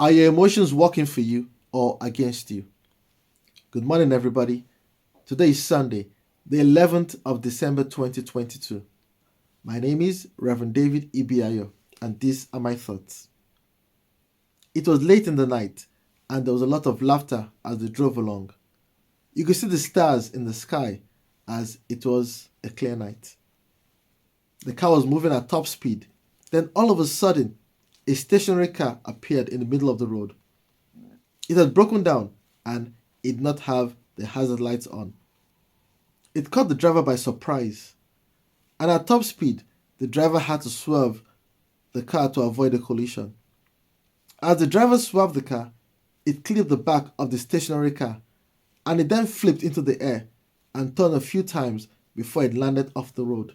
Are your emotions working for you or against you? Good morning, everybody. Today is Sunday, the 11th of December 2022. My name is Reverend David Ibiayo, and these are my thoughts. It was late in the night, and there was a lot of laughter as they drove along. You could see the stars in the sky as it was a clear night. The car was moving at top speed. Then all of a sudden, a stationary car appeared in the middle of the road. It had broken down and it did not have the hazard lights on. It caught the driver by surprise, and at top speed, the driver had to swerve the car to avoid a collision. As the driver swerved the car, it clipped the back of the stationary car, and it then flipped into the air and turned a few times before it landed off the road.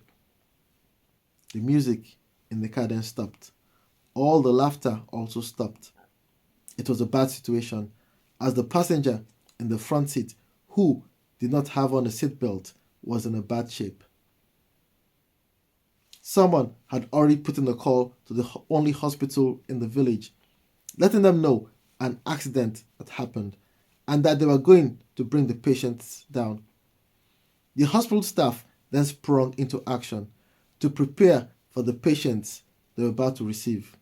The music in the car then stopped. All the laughter also stopped. It was a bad situation, as the passenger in the front seat, who did not have on a seatbelt, was in a bad shape. Someone had already put in a call to the only hospital in the village, letting them know an accident had happened and that they were going to bring the patients down. The hospital staff then sprung into action to prepare for the patients they were about to receive.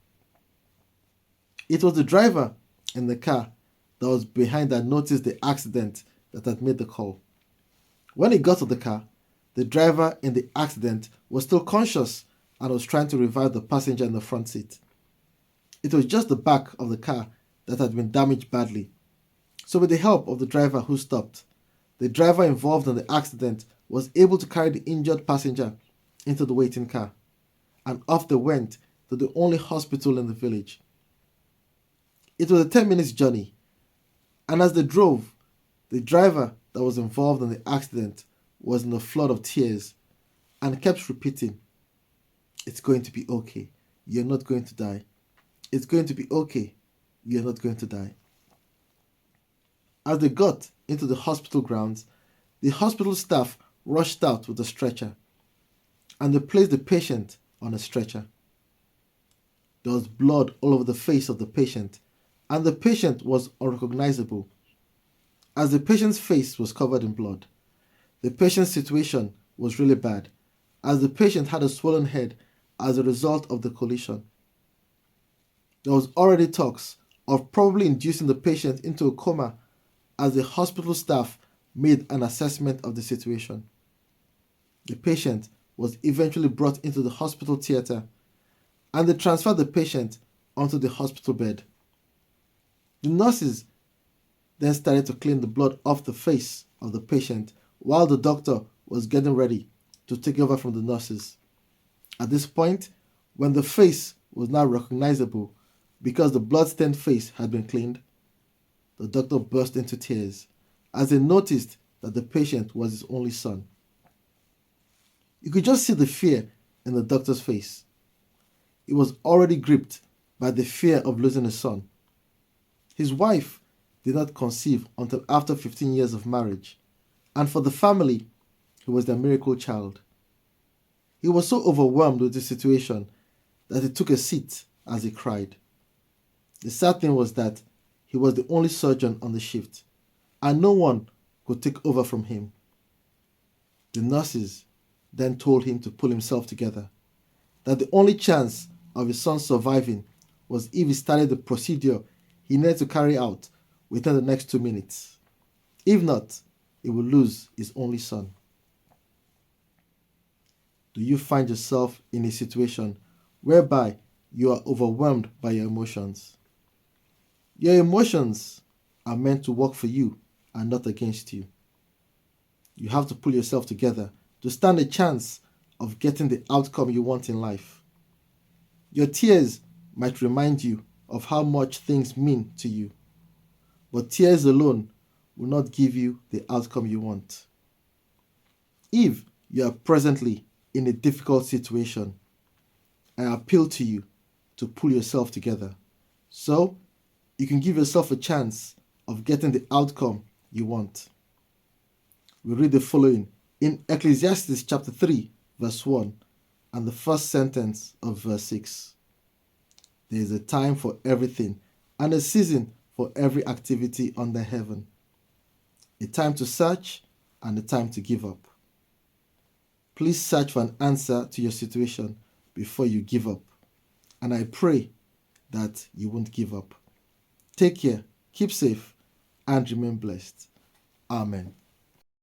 It was the driver in the car that was behind that noticed the accident that had made the call. When he got to the car, the driver in the accident was still conscious and was trying to revive the passenger in the front seat. It was just the back of the car that had been damaged badly. So with the help of the driver who stopped, the driver involved in the accident was able to carry the injured passenger into the waiting car, and off they went to the only hospital in the village. It was a 10 minutes journey, and as they drove, the driver that was involved in the accident was in a flood of tears and kept repeating, "It's going to be okay. You're not going to die. It's going to be okay. You're not going to die." As they got into the hospital grounds, the hospital staff rushed out with a stretcher, and they placed the patient on a stretcher. There was blood all over the face of the patient, and the patient was unrecognizable. As the patient's face was covered in blood, the patient's situation was really bad, as the patient had a swollen head as a result of the collision. There was already talks of probably inducing the patient into a coma, as the hospital staff made an assessment of the situation. The patient was eventually brought into the hospital theater, and they transferred the patient onto the hospital bed. The nurses then started to clean the blood off the face of the patient while the doctor was getting ready to take over from the nurses. At this point, when the face was now recognizable because the blood-stained face had been cleaned, the doctor burst into tears as he noticed that the patient was his only son. You could just see the fear in the doctor's face. He was already gripped by the fear of losing his son. His wife did not conceive until after 15 years of marriage, and for the family, he was their miracle child. He was so overwhelmed with the situation that he took a seat as he cried. The sad thing was that he was the only surgeon on the shift, and no one could take over from him. The nurses then told him to pull himself together, that the only chance of his son surviving was if he started the procedure he needed to carry out within the next 2 minutes. If not, he would lose his only son. Do you find yourself in a situation whereby you are overwhelmed by your emotions? Your emotions are meant to work for you and not against you. You have to pull yourself together to stand a chance of getting the outcome you want in life. Your tears might remind you of how much things mean to you, but tears alone will not give you the outcome you want. If you are presently in a difficult situation, I appeal to you to pull yourself together so you can give yourself a chance of getting the outcome you want. We read the following in Ecclesiastes chapter 3, verse 1, and the first sentence of verse 6. There is a time for everything and a season for every activity under heaven. A time to search and a time to give up. Please search for an answer to your situation before you give up. And I pray that you won't give up. Take care, keep safe, and remain blessed. Amen.